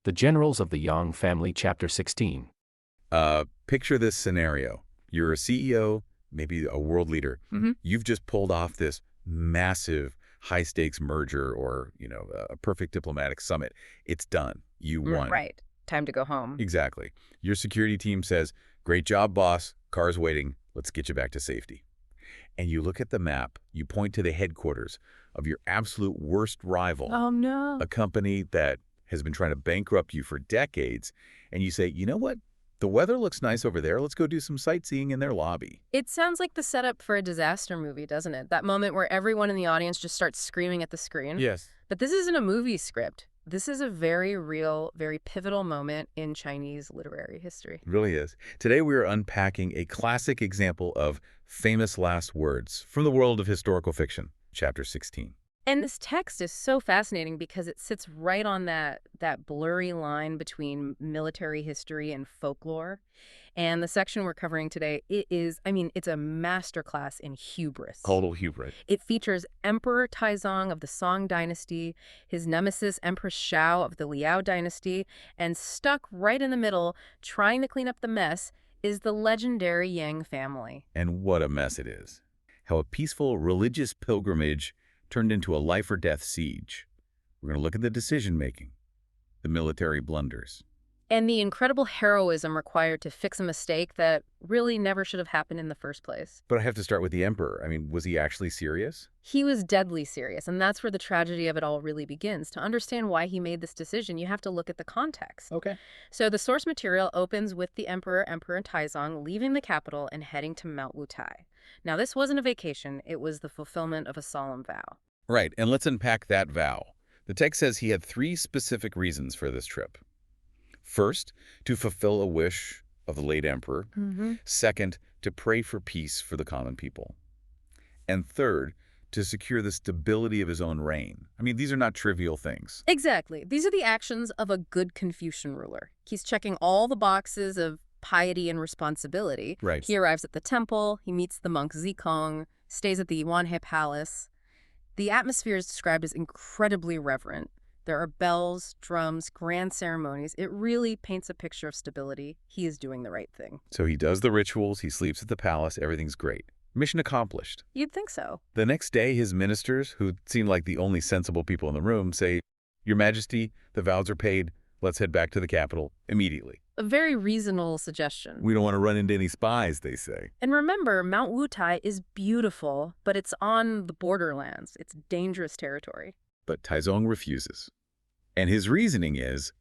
The Generals of the Yang Family, Chapter 16. Picture this scenario. You're a CEO, maybe a world leader. You've just pulled off this massive high-stakes merger or, a perfect diplomatic summit. It's done. You won. Right. Time to go home. Exactly. Your security team says, "Great job, boss. Car's waiting. Let's get you back to safety." And you look at the map. You point to the headquarters of your absolute worst rival. Oh, no. A company that has been trying to bankrupt you for decades. And you say, you know what? The weather looks nice over there. Let's go do some sightseeing in their lobby. It sounds like the setup for a disaster movie, doesn't it? That moment where everyone in the audience just starts screaming at the screen. Yes. But this isn't a movie script. This is a very real, very pivotal moment in Chinese literary history. It really is. Today we are unpacking a classic example of famous last words from the world of historical fiction, Chapter 16. And this text is so fascinating because it sits right on that blurry line between military history and folklore. And the section we're covering today, it's a masterclass in hubris. Total hubris. It features Emperor Taizong of the Song dynasty, his nemesis Empress Shao of the Liao dynasty, and stuck right in the middle, trying to clean up the mess, is the legendary Yang family. And what a mess it is. How a peaceful religious pilgrimage turned into a life-or-death siege. We're going to look at the decision-making, the military blunders, and the incredible heroism required to fix a mistake that really never should have happened in the first place. But I have to start with the emperor. I mean, was he actually serious? He was deadly serious, and that's where the tragedy of it all really begins. To understand why he made this decision, you have to look at the context. Okay. So the source material opens with the Emperor Taizong leaving the capital and heading to Mount Wutai. Now, this wasn't a vacation. It was the fulfillment of a solemn vow. Right, and let's unpack that vow. The text says he had 3 specific reasons for this trip. First, to fulfill a wish of the late emperor. Second, to pray for peace for the common people. And third, to secure the stability of his own reign. I mean, these are not trivial things. Exactly. These are the actions of a good Confucian ruler. He's checking all the boxes of piety and responsibility. Right. He arrives at the temple, he meets the monk Zikong, stays at the Yuanhe Palace. The atmosphere is described as incredibly reverent. There are bells, drums, grand ceremonies. It really paints a picture of stability. He is doing the right thing. So he does the rituals, he sleeps at the palace, everything's great. Mission accomplished. You'd think so. The next day, his ministers, who seem like the only sensible people in the room, say, "Your Majesty, the vows are paid. Let's head back to the capital immediately." A very reasonable suggestion. We don't want to run into any spies, they say. And remember, Mount Wutai is beautiful, but it's on the borderlands. It's dangerous territory. But Taizong refuses. And his reasoning is,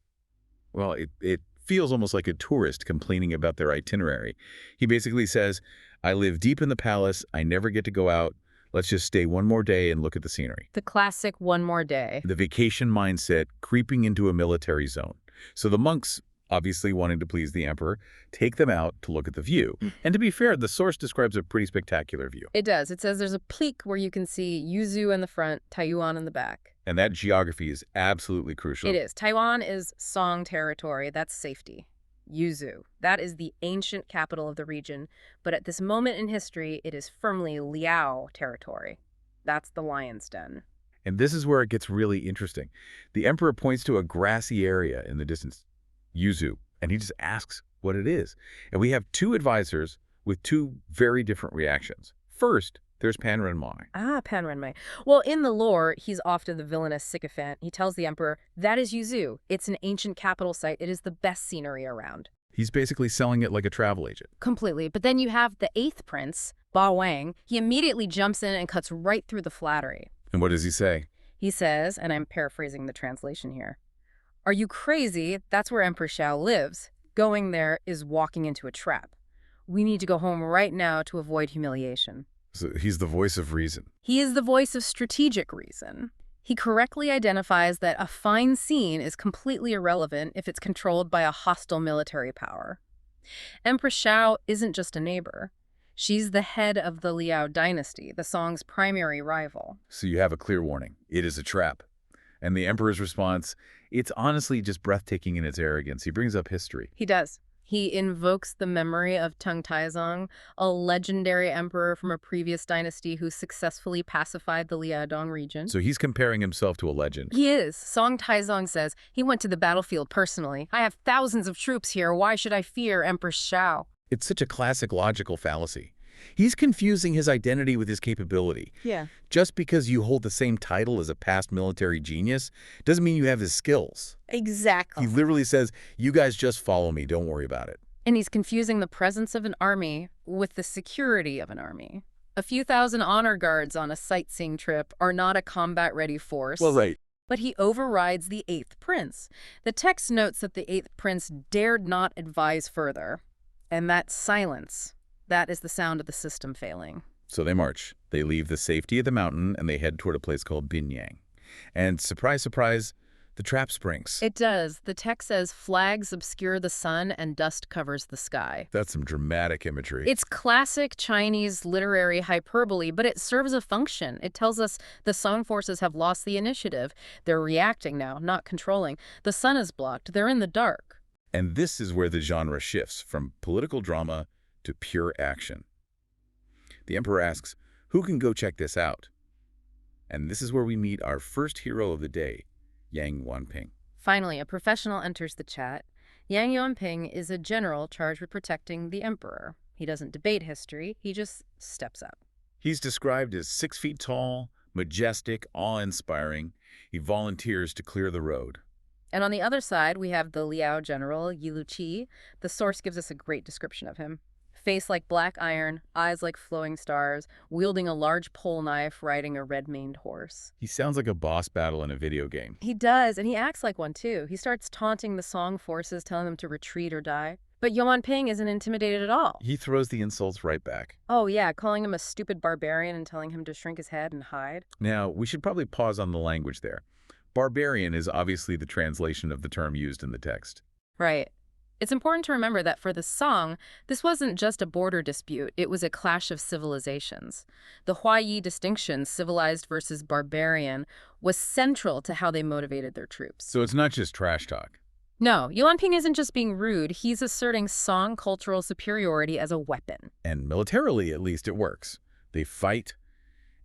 well, it feels almost like a tourist complaining about their itinerary. He basically says, "I live deep in the palace. I never get to go out. Let's just stay one more day and look at the scenery." The classic one more day. The vacation mindset creeping into a military zone. So the monks, obviously wanting to please the emperor, take them out to look at the view. And to be fair, the source describes a pretty spectacular view. It does. It says there's a peak where you can see Yuzhou in the front, Taiyuan in the back. And that geography is absolutely crucial. It is. Taiwan is Song territory. That's safety. Yuzhou. That is the ancient capital of the region. But at this moment in history, it is firmly Liao territory. That's the lion's den. And this is where it gets really interesting. The emperor points to a grassy area in the distance, Yuzhou, and he just asks what it is. And we have 2 advisors with 2 very different reactions. First, there's Pan Renmai. Pan Renmai. Well, in the lore, he's often the villainous sycophant. He tells the emperor, that is Yuzhou. It's an ancient capital site. It is the best scenery around. He's basically selling it like a travel agent. Completely. But then you have the 8th prince, Ba Wang. He immediately jumps in and cuts right through the flattery. And what does he say? He says, and I'm paraphrasing the translation here, "Are you crazy? That's where Emperor Shao lives. Going there is walking into a trap. We need to go home right now to avoid humiliation." So he's the voice of reason. He is the voice of strategic reason. He correctly identifies that a fine scene is completely irrelevant if it's controlled by a hostile military power. Empress Shao isn't just a neighbor. She's the head of the Liao dynasty, the Song's primary rival. So you have a clear warning. It is a trap. And the emperor's response, it's honestly just breathtaking in its arrogance. He brings up history. He does. He invokes the memory of Tung Taizong, a legendary emperor from a previous dynasty who successfully pacified the Liaodong region. So he's comparing himself to a legend. He is. Song Taizong says, he went to the battlefield personally. I have thousands of troops here. Why should I fear Empress Shao? It's such a classic logical fallacy. He's confusing his identity with his capability. Yeah. Just because you hold the same title as a past military genius doesn't mean you have his skills. Exactly. He literally says, you guys just follow me, don't worry about it. And he's confusing the presence of an army with the security of an army. A few thousand honor guards on a sightseeing trip are not a combat-ready force. Well, right. But he overrides the 8th prince. The text notes that the 8th prince dared not advise further. And that silence, that is the sound of the system failing. So they march. They leave the safety of the mountain and they head toward a place called Binyang. And surprise, surprise, the trap springs. It does. The text says flags obscure the sun and dust covers the sky. That's some dramatic imagery. It's classic Chinese literary hyperbole, but it serves a function. It tells us the Song forces have lost the initiative. They're reacting now, not controlling. The sun is blocked. They're in the dark. And this is where the genre shifts from political drama to pure action. The emperor asks, who can go check this out? And this is where we meet our first hero of the day, Yang Yuanping. Finally, a professional enters the chat. Yang Yuanping is a general charged with protecting the emperor. He doesn't debate history, he just steps up. He's described as 6 feet tall, majestic, awe-inspiring. He volunteers to clear the road. And on the other side, we have the Liao general, Yi Luqi. The source gives us a great description of him. Face like black iron, eyes like flowing stars, wielding a large pole knife, riding a red-maned horse. He sounds like a boss battle in a video game. He does, and he acts like one too. He starts taunting the Song forces, telling them to retreat or die. But Yuanping isn't intimidated at all. He throws the insults right back. Oh yeah, calling him a stupid barbarian and telling him to shrink his head and hide. Now, we should probably pause on the language there. Barbarian is obviously the translation of the term used in the text. Right. It's important to remember that for the Song, this wasn't just a border dispute, it was a clash of civilizations. The Huayi distinction, civilized versus barbarian, was central to how they motivated their troops. So it's not just trash talk. No, Yuanping isn't just being rude, he's asserting Song cultural superiority as a weapon. And militarily, at least, it works. They fight,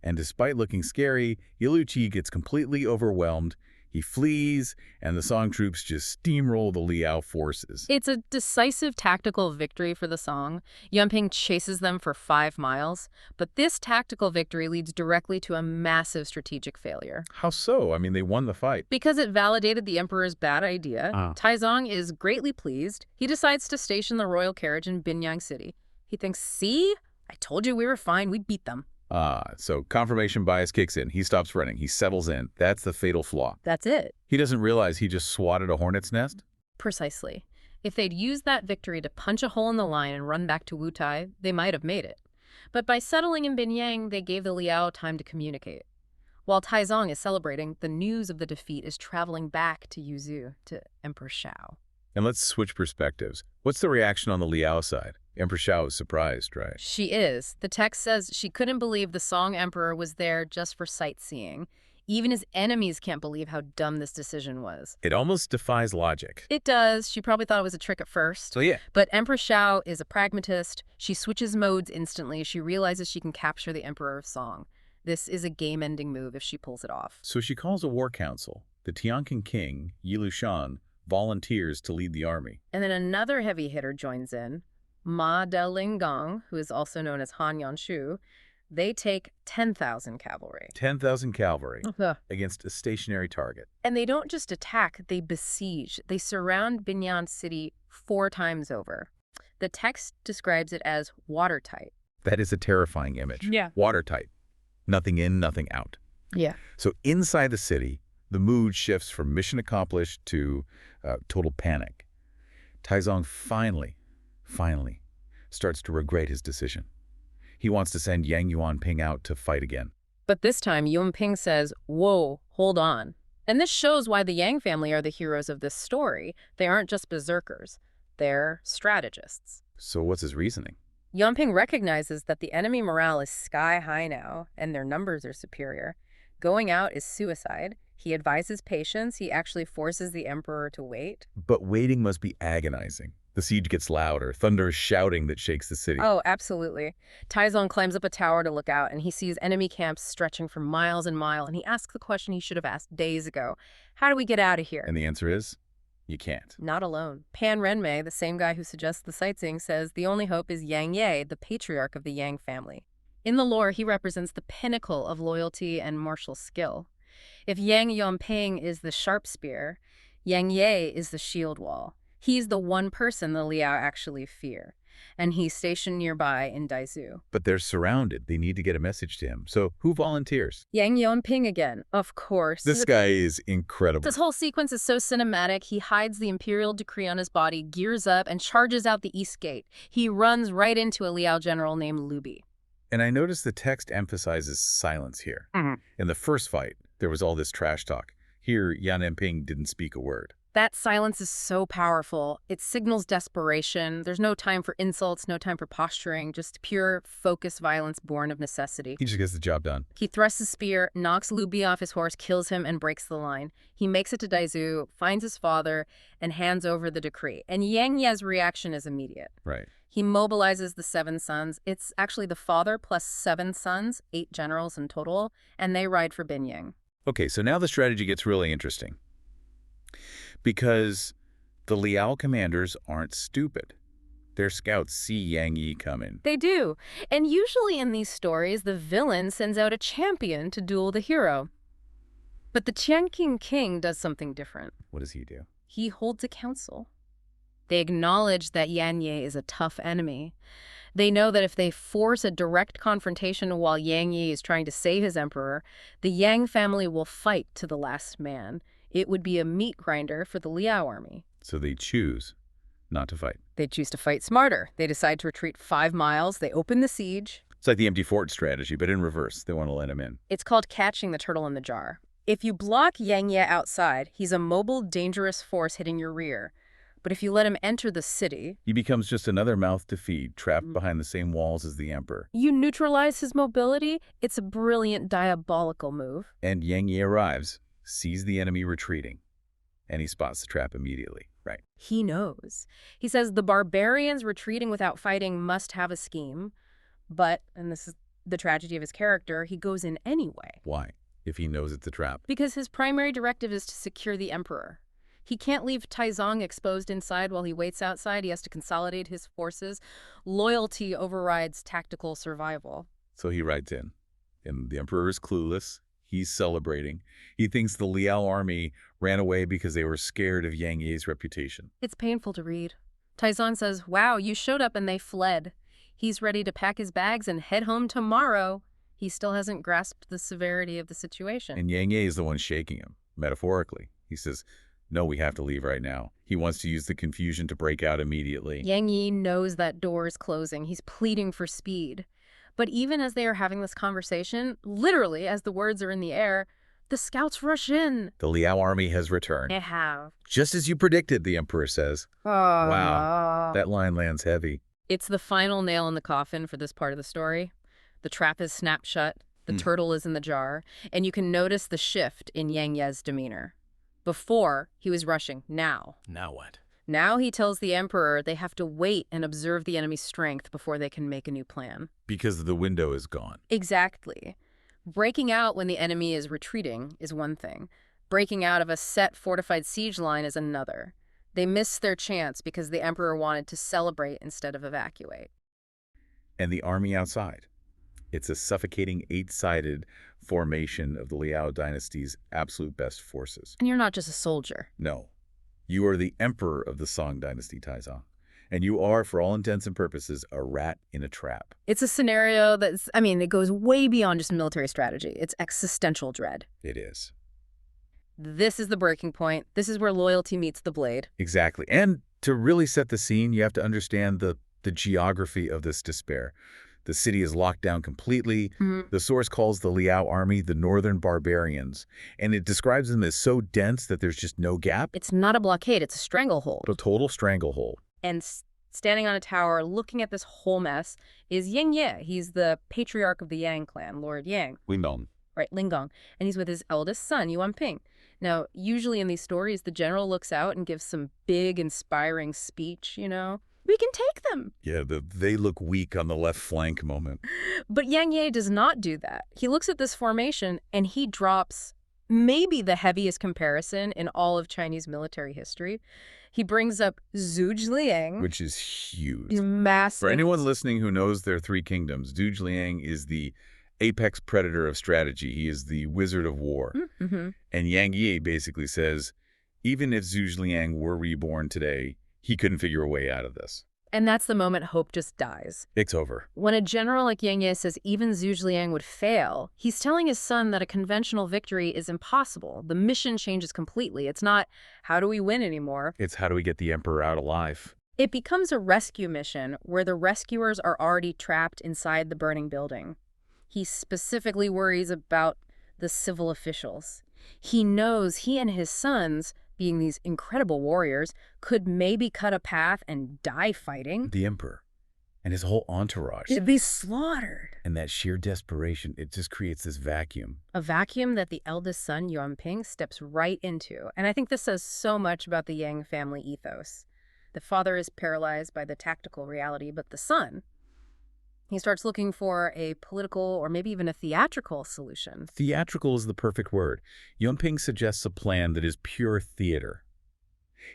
and despite looking scary, Yi Luqi gets completely overwhelmed. He flees, and the Song troops just steamroll the Liao forces. It's a decisive tactical victory for the Song. Yuanping chases them for 5 miles, but this tactical victory leads directly to a massive strategic failure. How so? I mean, they won the fight. Because it validated the emperor's bad idea, Ah. Taizong is greatly pleased. He decides to station the royal carriage in Binyang City. He thinks, see? I told you we were fine. We beat them. So confirmation bias kicks in. He stops running. He settles in. That's the fatal flaw. That's it. He doesn't realize he just swatted a hornet's nest? Precisely. If they'd used that victory to punch a hole in the line and run back to Wutai, they might have made it. But by settling in Binyang, they gave the Liao time to communicate. While Taizong is celebrating, the news of the defeat is traveling back to Yuzhou, to Emperor Shao. And let's switch perspectives. What's the reaction on the Liao side? Empress Shao is surprised, right? She is. The text says she couldn't believe the Song emperor was there just for sightseeing. Even his enemies can't believe how dumb this decision was. It almost defies logic. It does. She probably thought it was a trick at first. So yeah, But Empress Shao is a pragmatist. She switches modes instantly. She realizes she can capture the Emperor of Song. This is a game-ending move if she pulls it off. so she calls a war council. The Tianqing king, Yi Lushan, volunteers to lead the army. And then another heavy hitter joins in. Ma Delingong, who is also known as Han Yanshu, they take 10,000 cavalry. 10,000 cavalry Ugh. against a stationary target. And they don't just attack, they besiege. They surround Binyang City 4 times over. The text describes it as watertight. That is a terrifying image. Yeah. Watertight. Nothing in, nothing out. Yeah. So inside the city, the mood shifts from mission accomplished to total panic. Taizong finally starts to regret his decision. He wants to send Yang Yuanping out to fight again. But this time, Yuanping says, whoa, hold on. And this shows why the Yang family are the heroes of this story. They aren't just berserkers. They're strategists. So what's his reasoning? Yuanping recognizes that the enemy morale is sky high now, and their numbers are superior. Going out is suicide. He advises patience. He actually forces the emperor to wait. But waiting must be agonizing. The siege gets louder, thunderous shouting that shakes the city. Oh, absolutely. Taizong climbs up a tower to look out, and he sees enemy camps stretching for miles and miles, and he asks the question he should have asked days ago. How do we get out of here? And the answer is, you can't. Not alone. Pan Renmei, the same guy who suggests the sightseeing, says the only hope is Yang Ye, the patriarch of the Yang family. In the lore, he represents the pinnacle of loyalty and martial skill. If Yang Yongping is the sharp spear, Yang Ye is the shield wall. He's the one person the Liao actually fear, and he's stationed nearby in Daizu. But they're surrounded. They need to get a message to him. So who volunteers? Yang Yongping again, of course. This guy is incredible. This whole sequence is so cinematic. He hides the imperial decree on his body, gears up, and charges out the east gate. He runs right into a Liao general named Lu Bi. And I noticed the text emphasizes silence here. In the first fight, there was all this trash talk. Here, Yan Enping didn't speak a word. That silence is so powerful. It signals desperation. There's no time for insults, no time for posturing, just pure, focused violence born of necessity. He just gets the job done. He thrusts his spear, knocks Lu Bi off his horse, kills him, and breaks the line. He makes it to Daizu, finds his father, and hands over the decree. And Yang Ye's reaction is immediate. Right. He mobilizes the 7 sons. It's actually the father plus 7 sons, 8 generals in total, and they ride for Binyang. Okay, so now the strategy gets really interesting. Because the Liao commanders aren't stupid. Their scouts see Yang Yi coming. They do. And usually in these stories, the villain sends out a champion to duel the hero. But the Qianqing king does something different. What does he do? He holds a council. They acknowledge that Yan Ye is a tough enemy. They know that if they force a direct confrontation while Yang Yi is trying to save his emperor, the Yang family will fight to the last man. It would be a meat grinder for the Liao army. So they choose not to fight. They choose to fight smarter. They decide to retreat 5 miles. They open the siege. It's like the empty fort strategy, but in reverse. They want to let him in. It's called catching the turtle in the jar. If you block Yang Ye outside, he's a mobile, dangerous force hitting your rear. But if you let him enter the city, he becomes just another mouth to feed, trapped behind the same walls as the emperor. You neutralize his mobility. It's a brilliant, diabolical move. And Yang Yi arrives, sees the enemy retreating, and he spots the trap immediately. Right. He knows. He says the barbarians retreating without fighting must have a scheme. But, and this is the tragedy of his character, he goes in anyway. Why? If he knows it's a trap? Because his primary directive is to secure the emperor. He can't leave Taizong exposed inside while he waits outside. He has to consolidate his forces. Loyalty overrides tactical survival. So he rides in. And the emperor is clueless. He's celebrating. He thinks the Liao army ran away because they were scared of Yang Yi's reputation. It's painful to read. Taizong says, wow, you showed up and they fled. He's ready to pack his bags and head home tomorrow. He still hasn't grasped the severity of the situation. And Yang Yi is the one shaking him, metaphorically. He says, no, we have to leave right now. He wants to use the confusion to break out immediately. Yang Yi knows that door is closing. He's pleading for speed. But even as they are having this conversation, literally as the words are in the air, the scouts rush in. The Liao army has returned. They have. Just as you predicted, the emperor says. Wow, that line lands heavy. It's the final nail in the coffin for this part of the story. The trap is snapped shut. The turtle is in the jar. And you can notice the shift in Yang Ye's demeanor. Before, he was rushing. Now what? Now he tells the emperor they have to wait and observe the enemy's strength before they can make a new plan. Because the window is gone. Exactly. Breaking out when the enemy is retreating is one thing. Breaking out of a set fortified siege line is another. They missed their chance because the emperor wanted to celebrate instead of evacuate. And the army outside. It's a suffocating 8-sided formation of the Liao dynasty's absolute best forces. And you're not just a soldier. No. You are the emperor of the Song dynasty, Taizong. And you are, for all intents and purposes, a rat in a trap. It's a scenario it goes way beyond just military strategy. It's existential dread. It is. This is the breaking point. This is where loyalty meets the blade. Exactly. And to really set the scene, you have to understand the geography of this despair. The city is locked down completely. The source calls the Liao army the Northern Barbarians, and it describes them as so dense that there's just no gap. It's not a blockade, it's a stranglehold. A total stranglehold. And standing on a tower, looking at this whole mess, is Yang Ye. He's the patriarch of the Yang clan, Lord Yang. We know. right, Linggong, and he's with his eldest son, Yuan Ping. Now, usually in these stories, the general looks out and gives some big, inspiring speech, We can take them. Yeah, they look weak on the left flank moment. But Yang Ye does not do that. He looks at this formation and he drops maybe the heaviest comparison in all of Chinese military history. He brings up Zhuge Liang, Which is huge. massive. For anyone listening who knows their three kingdoms, Zhuge Liang is the apex predator of strategy. He is the wizard of war. Mm-hmm. And Yang Yi basically says, even if Zhuge Liang were reborn today, he couldn't figure a way out of this. And that's the moment hope just dies. It's over. When a general like Yang Ye says even Zhuge Liang would fail, he's telling his son that a conventional victory is impossible. The mission changes completely. It's not, how do we win anymore? It's how do we get the emperor out alive? It becomes a rescue mission where the rescuers are already trapped inside the burning building. He specifically worries about the civil officials. He knows he and his sons, being these incredible warriors, could maybe cut a path and die fighting. The emperor and his whole entourage. They'd be slaughtered. And that sheer desperation, it just creates this vacuum. A vacuum that the eldest son, Yuan Ping, steps right into. And I think this says so much about the Yang family ethos. The father is paralyzed by the tactical reality, but the son, he starts looking for a political or maybe even a theatrical solution. Theatrical is the perfect word. Yuan Ping suggests a plan that is pure theater.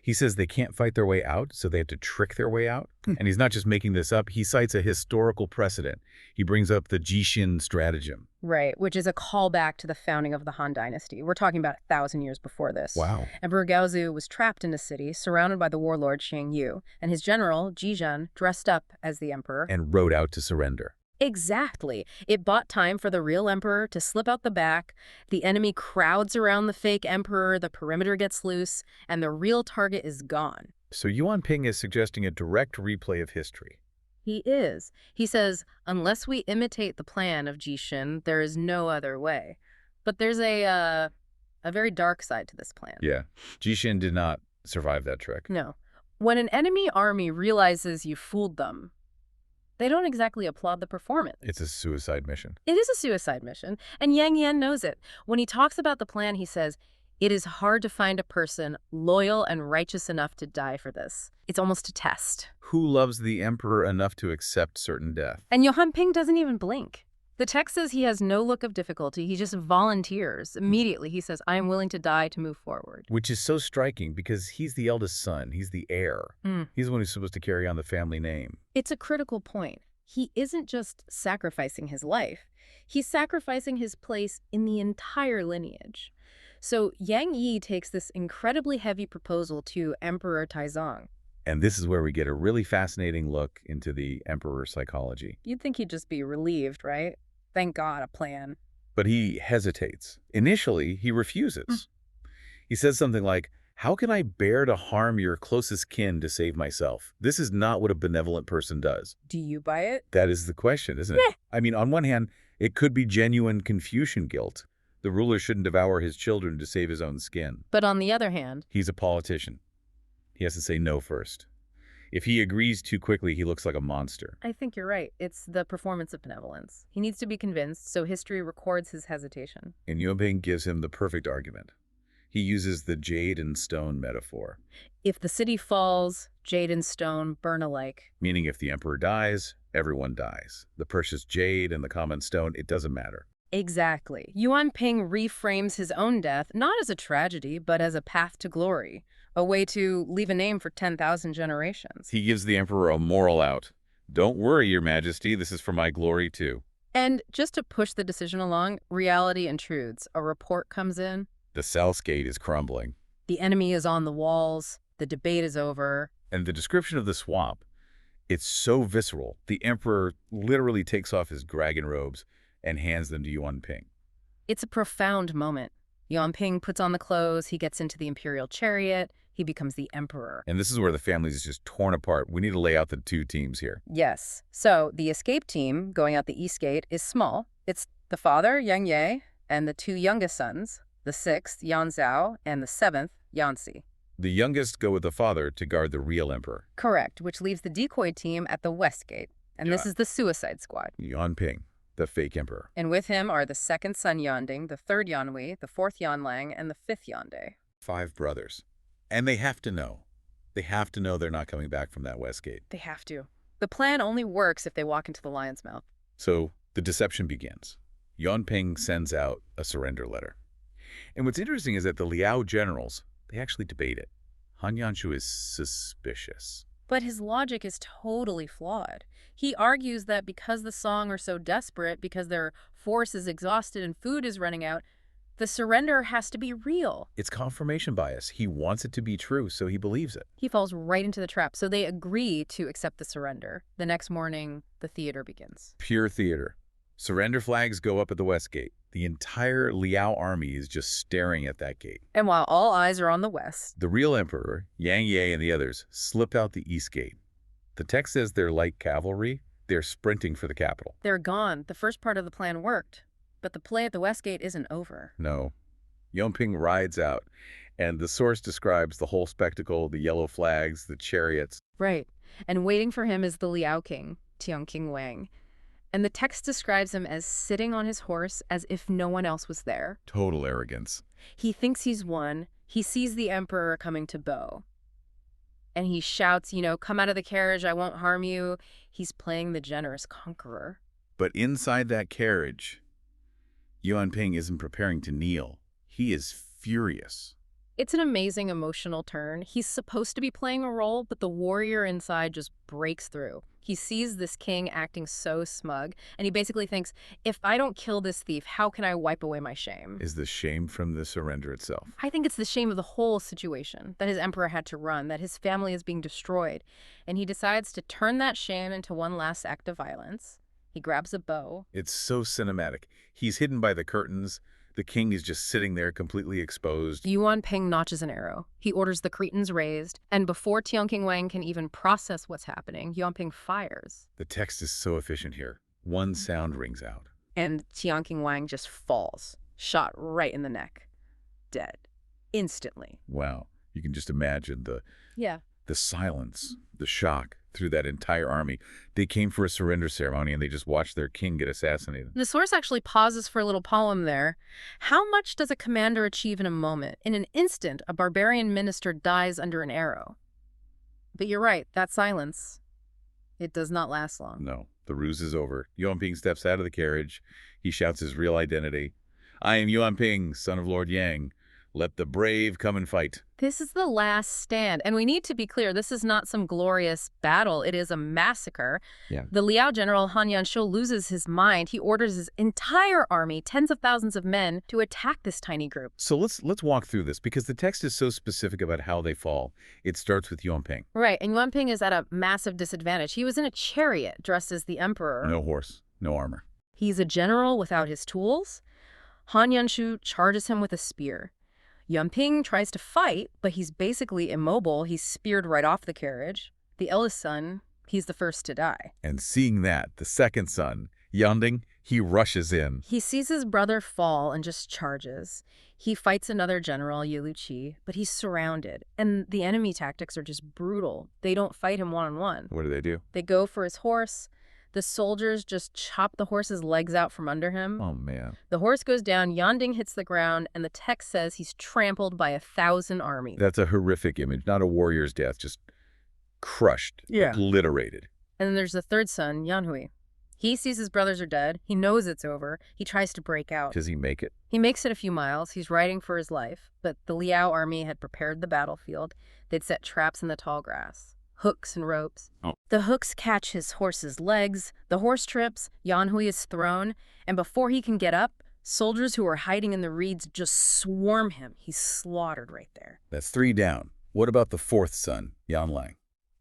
He says they can't fight their way out, so they have to trick their way out. And he's not just making this up. He cites a historical precedent. He brings up the Jixin stratagem. Right, which is a callback to the founding of the Han Dynasty. We're talking about 1,000 years before this. Wow. Emperor Gaozu was trapped in a city, surrounded by the warlord Shang Yu, and his general, Jizhen, dressed up as the emperor. And rode out to surrender. Exactly. It bought time for the real emperor to slip out the back. The enemy crowds around the fake emperor, the perimeter gets loose, and the real target is gone. So Yuan Ping is suggesting a direct replay of history. He is. He says, unless we imitate the plan of Jixin, there is no other way. But there's a very dark side to this plan. Yeah. Jixin did not survive that trick. No. When an enemy army realizes you fooled them, they don't exactly applaud the performance. It's a suicide mission. It is a suicide mission, and Yang Yan knows it. When he talks about the plan, he says, it is hard to find a person loyal and righteous enough to die for this. It's almost a test. Who loves the emperor enough to accept certain death? And Yuan Ping doesn't even blink. The text says he has no look of difficulty. He just volunteers. Immediately, he says, I am willing to die to move forward. Which is so striking because he's the eldest son. He's the heir. He's the one who's supposed to carry on the family name. It's a critical point. He isn't just sacrificing his life. He's sacrificing his place in the entire lineage. So Yang Yi takes this incredibly heavy proposal to Emperor Taizong. And this is where we get a really fascinating look into the emperor's psychology. You'd think he'd just be relieved, right? Thank God, a plan. But he hesitates. Initially, he refuses. He says something like, how can I bear to harm your closest kin to save myself? This is not what a benevolent person does. Do you buy it? That is the question, isn't it? I mean, on one hand, it could be genuine Confucian guilt. The ruler shouldn't devour his children to save his own skin. But on the other hand, he's a politician. He has to say no first. If he agrees too quickly, he looks like a monster. I think you're right. It's the performance of benevolence. He needs to be convinced, so history records his hesitation. And Yuan Ping gives him the perfect argument. He uses the jade and stone metaphor. If the city falls, jade and stone burn alike. Meaning if the emperor dies, everyone dies. The precious jade and the common stone, it doesn't matter. Exactly. Yuan Ping reframes his own death not as a tragedy, but as a path to glory. A way to leave a name for 10,000 generations. He gives the emperor a moral out. Don't worry, your majesty, this is for my glory too. And just to push the decision along, reality intrudes. A report comes in. The South Gate is crumbling. The enemy is on the walls. The debate is over. And the description of the swamp, it's so visceral. The emperor literally takes off his dragon robes and hands them to Yuan Ping. It's a profound moment. Yuan Ping puts on the clothes. He gets into the imperial chariot. He becomes the emperor. And this is where the family is just torn apart. We need to lay out the two teams here. Yes. So the escape team going out the east gate is small. It's the father, Yang Ye, and the two youngest sons, the sixth, Yan Zhao, and the seventh, Yanxi. The youngest go with the father to guard the real emperor. Correct, which leaves the decoy team at the west gate. And this is the suicide squad. Yuan Ping. the fake emperor. And with him are the second son Yanding, the third Yanhui, the fourth Yanlang, and the fifth Yande. 5 brothers. And they have to know. They have to know they're not coming back from that west gate. They have to. The plan only works if they walk into the lion's mouth. So the deception begins. Yuanping sends out a surrender letter. And what's interesting is that the Liao generals, they actually debate it. Han Yanshu is suspicious. But his logic is totally flawed. He argues that because the Song are so desperate, because their force is exhausted and food is running out, the surrender has to be real. It's confirmation bias. He wants it to be true, so he believes it. He falls right into the trap, so they agree to accept the surrender. The next morning, the theater begins. Pure theater. Surrender flags go up at the west gate. The entire Liao army is just staring at that gate. And while all eyes are on the west, The real emperor, Yang Ye and the others, slip out the east gate. The text says they're light cavalry. They're sprinting for the capital. they're gone. The first part of the plan worked. But the play at the west gate isn't over. No. Yuanping rides out, and the source describes the whole spectacle, the yellow flags, the chariots. Right. And waiting for him is the Liao King, Tianqing Wang. And the text describes him as sitting on his horse as if no one else was there. Total arrogance. He thinks he's won. He sees the emperor coming to Bo. And he shouts, come out of the carriage, I won't harm you. He's playing the generous conqueror. But inside that carriage, Yuanping isn't preparing to kneel. He is furious. It's an amazing emotional turn. He's supposed to be playing a role, but the warrior inside just breaks through. He sees this king acting so smug, and he basically thinks, if I don't kill this thief, how can I wipe away my shame? Is the shame from the surrender itself? I think it's the shame of the whole situation, that his emperor had to run, that his family is being destroyed, and he decides to turn that shame into one last act of violence. He grabs a bow. It's so cinematic. He's hidden by the curtains. The king is just sitting there completely exposed. Yuanping notches an arrow. He orders the cretins raised, and before Tianqing Wang can even process what's happening, Yuanping fires. The text is so efficient here. One sound rings out. And Tianqing Wang just falls, shot right in the neck. Dead. Instantly. Wow. You can just imagine the silence, the shock through that entire army. They came for a surrender ceremony and they just watched their king get assassinated. The source actually pauses for a little poem there. How much does a commander achieve in a moment? In an instant, a barbarian minister dies under an arrow. But you're right, that silence, it does not last long. No, the ruse is over. Yuanping steps out of the carriage. He shouts his real identity. I am Yuanping, son of Lord Yang. Let the brave come and fight. This is the last stand, and we need to be clear, this is not some glorious battle. It is a massacre. Yeah. The Liao general Han Yanshu loses his mind. He orders his entire army, tens of thousands of men, to attack this tiny group. So let's walk through this because the text is so specific about how they fall. It starts with Yuanping. Right, and Yuanping is at a massive disadvantage. He was in a chariot dressed as the emperor. No horse, no armor. He's a general without his tools. Han Yanshu charges him with a spear. Yuanping tries to fight, but he's basically immobile. He's speared right off the carriage. The eldest son, he's the first to die. And seeing that, the second son, Yanding, he rushes in. He sees his brother fall and just charges. He fights another general, Ye Luqi, but he's surrounded. And the enemy tactics are just brutal. They don't fight him one-on-one. What do? They go for his horse. The soldiers just chop the horse's legs out from under him. Oh, man. The horse goes down, Yanding hits the ground, and the text says he's trampled by 1,000 armies. That's a horrific image, not a warrior's death, just crushed, obliterated. And then there's the third son, Yanhui. He sees his brothers are dead. He knows it's over. He tries to break out. Does he make it? He makes it a few miles. He's riding for his life, but the Liao army had prepared the battlefield. They'd set traps in the tall grass. Hooks and ropes. Oh. The hooks catch his horse's legs, the horse trips, Yanhui is thrown, and before he can get up, soldiers who are hiding in the reeds just swarm him. He's slaughtered right there. That's 3 down. What about the fourth son, Yanlang?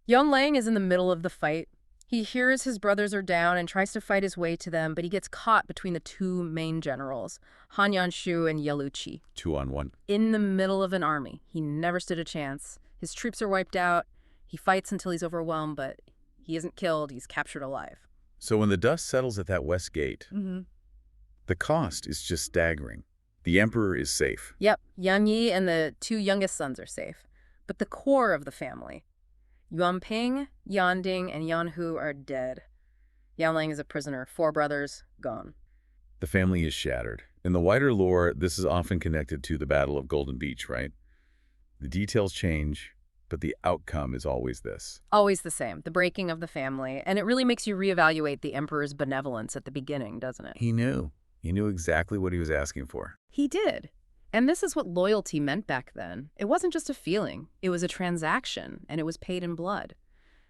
Yanlang is in the middle of the fight. He hears his brothers are down and tries to fight his way to them, but he gets caught between the 2 main generals, Han Yanshu and Ye Luqi. 2 on 1. In the middle of an army. He never stood a chance. His troops are wiped out. He fights until he's overwhelmed, but he isn't killed. He's captured alive. So when the dust settles at that west gate, the cost is just staggering. The emperor is safe. Yep, Yan Yi and the 2 youngest sons are safe. But the core of the family, Yuanping, Yanding, and Yanhu are dead. Yanlang is a prisoner. 4 brothers, gone. The family is shattered. In the wider lore, this is often connected to the Battle of Golden Beach, right? The details change, but the outcome is always this. Always the same, the breaking of the family. And it really makes you reevaluate the Emperor's benevolence at the beginning, doesn't it? He knew. He knew exactly what he was asking for. He did. And this is what loyalty meant back then. It wasn't just a feeling. It was a transaction, and it was paid in blood.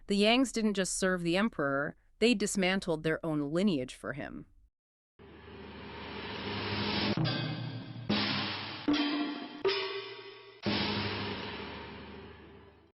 The Yangs didn't just serve the Emperor. They dismantled their own lineage for him.